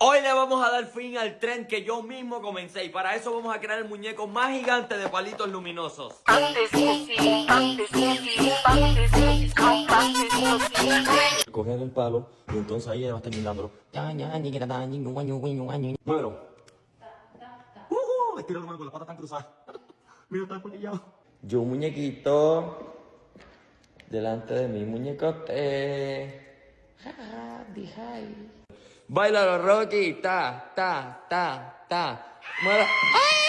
Hoy le vamos a dar fin al tren que yo mismo comencé y para eso vamos a crear el muñeco más gigante de palitos luminosos. Coger el palo y entonces ahí ella va a estar mirándolo. Muévelo. Estira con las patas tan cruzadas. Mira, está apolillado. Yo, muñequito, delante de mi muñecote. Báilalo, Rocky, ta, ta, ta, ta. Mueve. ¡Ay!